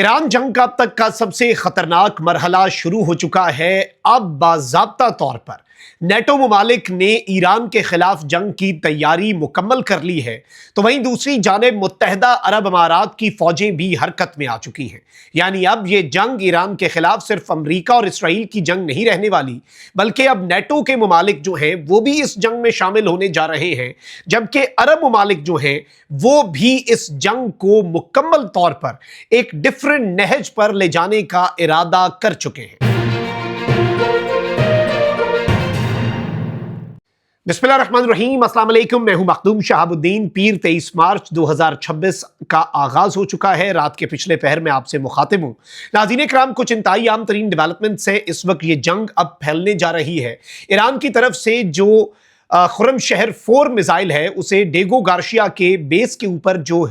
ایران جنگ کا اب تک کا سب سے خطرناک مرحلہ شروع ہو چکا ہے۔ اب باضابطہ طور پر نیٹو ممالک نے ایران کے خلاف جنگ کی تیاری مکمل کر لی ہے، تو وہیں دوسری جانب متحدہ عرب امارات کی فوجیں بھی حرکت میں آ چکی ہیں۔ یعنی اب یہ جنگ ایران کے خلاف صرف امریکہ اور اسرائیل کی جنگ نہیں رہنے والی، بلکہ اب نیٹو کے ممالک جو ہیں وہ بھی اس جنگ میں شامل ہونے جا رہے ہیں، جبکہ عرب ممالک جو ہیں وہ بھی اس جنگ کو مکمل طور پر ایک ڈیفرنٹ نہج پر لے جانے کا ارادہ کر چکے ہیں۔ بسم اللہ الرحمن الرحیم، السلام علیکم، میں ہوں مخدوم شہاب الدین۔ پیر 23 مارچ 2026 کا آغاز ہو چکا ہے۔ رات کے پچھلے پہر میں آپ سے مخاطب ہوں۔ ناظرین کرام، کچھ انتہائی عام ترین ڈیولپمنٹس ہے۔ اس وقت یہ جنگ اب پھیلنے جا رہی ہے۔ ایران کی طرف سے جو خرم شہر 4 میزائل ہے، اسے ڈیگو گارشیا کے بیس کے اوپر جو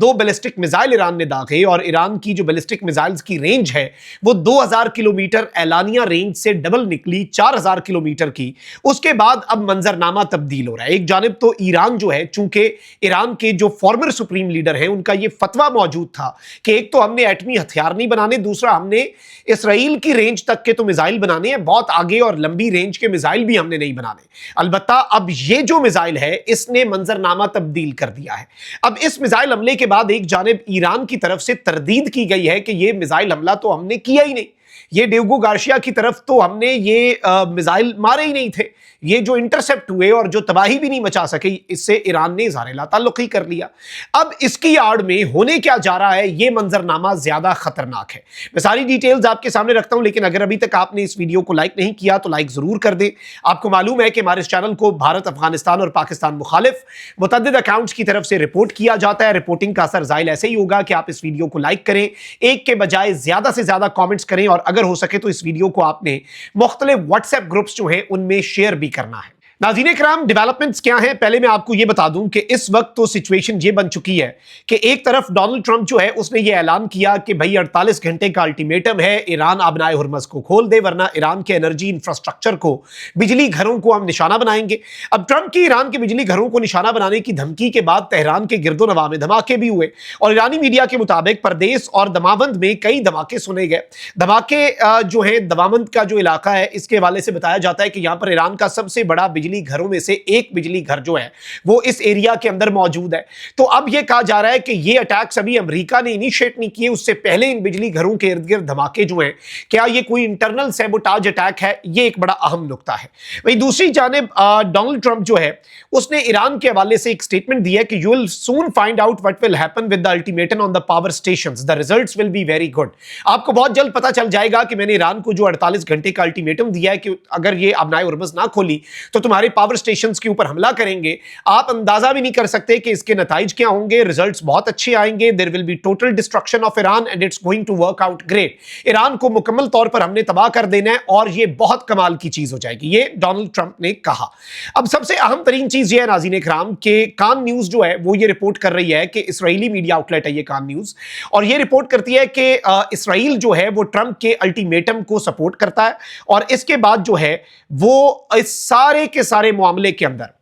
2 بیلسٹک میزائل ایران نے داغے، اور ایران کی جو بیلسٹک میزائلز کی رینج ہے وہ 2000 کلومیٹر اعلانیہ رینج سے ڈبل نکلی 4000 کلومیٹر کی۔ اس کے بعد اب منظرنامہ تبدیل ہو رہا ہے۔ ایک جانب تو ایران جو ہے، چونکہ ایران کے جو فارمر سپریم لیڈر ہیں ان کا یہ فتویٰ موجود تھا کہ ایک تو ہم نے ایٹمی ہتھیار نہیں بنانے، دوسرا ہم نے اسرائیل کی رینج تک کے تو میزائل بنانے ہیں، بہت آگے اور لمبی رینج کے میزائل بھی ہم نے نہیں بنانے۔ البتہ اب یہ جو میزائل ہے اس نے منظرنامہ تبدیل کر دیا ہے۔ اب اس میزائل حملے کے بعد ایک جانب ایران کی طرف سے تردید کی گئی ہے کہ یہ میزائل حملہ تو ہم نے کیا ہی نہیں، یہ ڈیگو گارشیا کی طرف تو ہم نے یہ میزائل مارے ہی نہیں تھے، یہ جو انٹرسپٹ ہوئے اور جو تباہی بھی نہیں مچا سکے، اس سے ایران نے اظہار لا تعلقی کر لیا۔ اب اس کی آڑ میں ہونے کیا جا رہا ہے، یہ منظرنامہ زیادہ خطرناک ہے۔ میں ساری ڈیٹیلز آپ کے سامنے رکھتا ہوں، لیکن اگر ابھی تک آپ نے اس ویڈیو کو لائک نہیں کیا تو لائک ضرور کر دیں۔ آپ کو معلوم ہے کہ ہمارے اس چینل کو بھارت، افغانستان اور پاکستان مخالف متعدد اکاؤنٹس کی طرف سے رپورٹ کیا جاتا ہے۔ رپورٹنگ کا اثر زائل ایسے ہی ہوگا کہ آپ اس ویڈیو کو لائک کریں، ایک کے بجائے زیادہ سے زیادہ کامنٹس کریں، اور اگر ہو سکے تو اس ویڈیو کو آپ نے مختلف واٹس ایپ گروپس جو ہیں ان میں شیئر بھی کرنا ہے۔ ناظرین کرام، ڈیولپمنٹس کیا ہیں؟ پہلے میں آپ کو یہ بتا دوں کہ اس وقت تو سچویشن یہ بن چکی ہے کہ ایک طرف ڈونلڈ ٹرمپ جو ہے اس نے یہ اعلان کیا کہ بھائی 48 گھنٹے کا الٹیمیٹم ہے، ایران آبنائے ہرمز کو کھول دے ورنہ ایران کے انرجی انفراسٹرکچر کو، بجلی گھروں کو ہم نشانہ بنائیں گے۔ اب ٹرمپ کی ایران کے بجلی گھروں کو نشانہ بنانے کی دھمکی کے بعد تہران کے گرد و نواح میں دھماکے بھی ہوئے، اور ایرانی میڈیا کے مطابق پردیس اور دماوند میں کئی دھماکے سنے گئے۔ دھماکے جو ہیں دماوند کا جو علاقہ ہے اس کے حوالے سے بتایا جاتا ہے کہ یہاں پر ایران کا سب سے بڑا بجلی گھروں میں سے ایک بجلی گھر جو ہے وہ اس ایریا کے اندر موجود ہے۔ تو اب یہ کہا جا رہا ہے کہ یہ اٹیکس ابھی امریکہ نے انیشیٹ نہیں کیے، اس سے پہلے ان بجلی گھروں کے ارد گرد دھماکے جو ہیں، کیا یہ کوئی انٹرنل سیبوٹاج اٹیک ہے؟ یہ ایک بڑا اہم نقطہ ہے۔ وہی دوسری جانب ڈونلڈ ٹرمپ جو ہے اس نے ایران کے حوالے سے ایک سٹیٹمنٹ دی ہے کہ you will soon find out what will happen with the ultimatum on the power stations. The results will be very good. آپ کو بہت جلد پتہ چل جائے گا کہ میں نے ایران کو جو 48 گھنٹے کا الٹیمیٹم دیا ہے کہ اگر یہ ابنائے ہرمز نہ کھولی تو تمہارے پاور اسٹیشنز کے اوپر حملہ کریں گے۔ آپ اندازہ بھی نہیں کر سکتے کہ اس کے نتائج کیا ہوں گے۔ ریزلٹس بہت اچھے آئیں گے۔ There will be total destruction of Iran and it's going to work out great. Iran کو مکمل طور پر ہم نے تباہ کر دینا ہے اور یہ بہت کمال کی چیز ہو جائے گی، یہ ڈونلڈ ٹرمپ نے کہا۔ اب سب سے اہم ترین چیز یہ ہے ناظرین کرام کہ کان نیوز جو ہے وہ یہ رپورٹ کر رہی ہے کہ اسرائیلی میڈیا آؤٹ لیٹ ہے یہ کان نیوز، اور یہ رپورٹ کرتی ہے کہ اسرائیل جو ہے وہ ٹرمپ کے الٹیمیٹم کو سپورٹ کرتا ہے، اور اس کے بعد جو ہے وہ اس سارے کے سارے معاملے کے اندر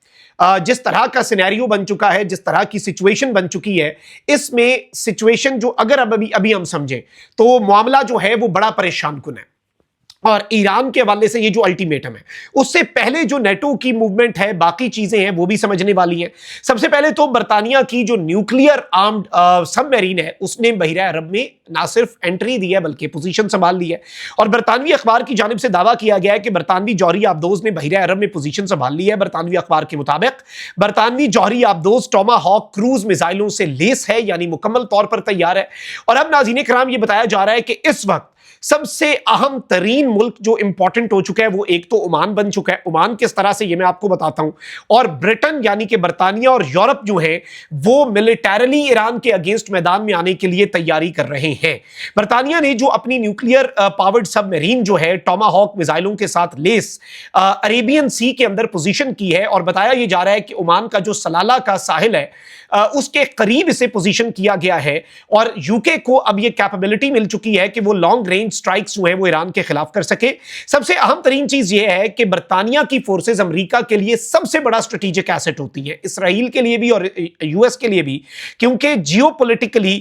جس طرح کا سینیریو بن چکا ہے، جس طرح کی سچویشن بن چکی ہے، اس میں سچویشن جو اگر ابھی ہم سمجھیں تو معاملہ جو ہے وہ بڑا پریشان کن ہے۔ اور ایران کے حوالے سے یہ جو الٹیمیٹم ہے، اس سے پہلے جو نیٹو کی موومنٹ ہے، باقی چیزیں ہیں وہ بھی سمجھنے والی ہیں۔ سب سے پہلے تو برطانیہ کی جو نیوکلیئر آرمڈ سب میرین ہے اس نے بحیرہ عرب میں نہ صرف انٹری دی ہے بلکہ پوزیشن سنبھال لی ہے، اور برطانوی اخبار کی جانب سے دعویٰ کیا گیا ہے کہ برطانوی جوہری آبدوز نے بحیرہ عرب میں پوزیشن سنبھال لی ہے۔ برطانوی اخبار کے مطابق برطانوی جوہری آبدوز ٹوما ہاک کروز میزائلوں سے لیس ہے، یعنی مکمل طور پر تیار ہے۔ اور اب ناظرین کرام یہ بتایا جا رہا ہے کہ اس وقت سب سے اہم ترین ملک جو امپورٹنٹ ہو چکا ہے وہ ایک تو عمان بن چکا ہے۔ عمان کس طرح سے یہ میں آپ کو بتاتا ہوں، اور برٹن یعنی کہ برطانیہ اور یورپ جو ہیں وہ ملیٹریلی ایران کے اگینسٹ میدان میں آنے کے لیے تیاری کر رہے ہیں۔ برطانیہ نے جو اپنی نیوکلیئر پاورڈ سب میرین جو ہے ٹوما ہاک میزائلوں کے ساتھ لیس عریبین سی کے اندر پوزیشن کی ہے، اور بتایا یہ جا رہا ہے کہ عمان کا جو سلالہ کا ساحل ہے اس کے قریب اسے پوزیشن کیا گیا ہے، اور یو کے کو اب یہ کیپیبلٹی مل چکی ہے کہ وہ لانگ رینج سٹرائکس جو ہیں وہ ایران کے خلاف کر سکے۔ سب سے اہم ترین چیز یہ ہے کہ برطانیہ کی فورسز امریکہ کے لیے سب سے بڑا اسٹریٹجک ایسٹ ہوتی ہے، اسرائیل کے لیے بھی اور یو ایس کے لیے بھی، کیونکہ جیو پولیٹیکلی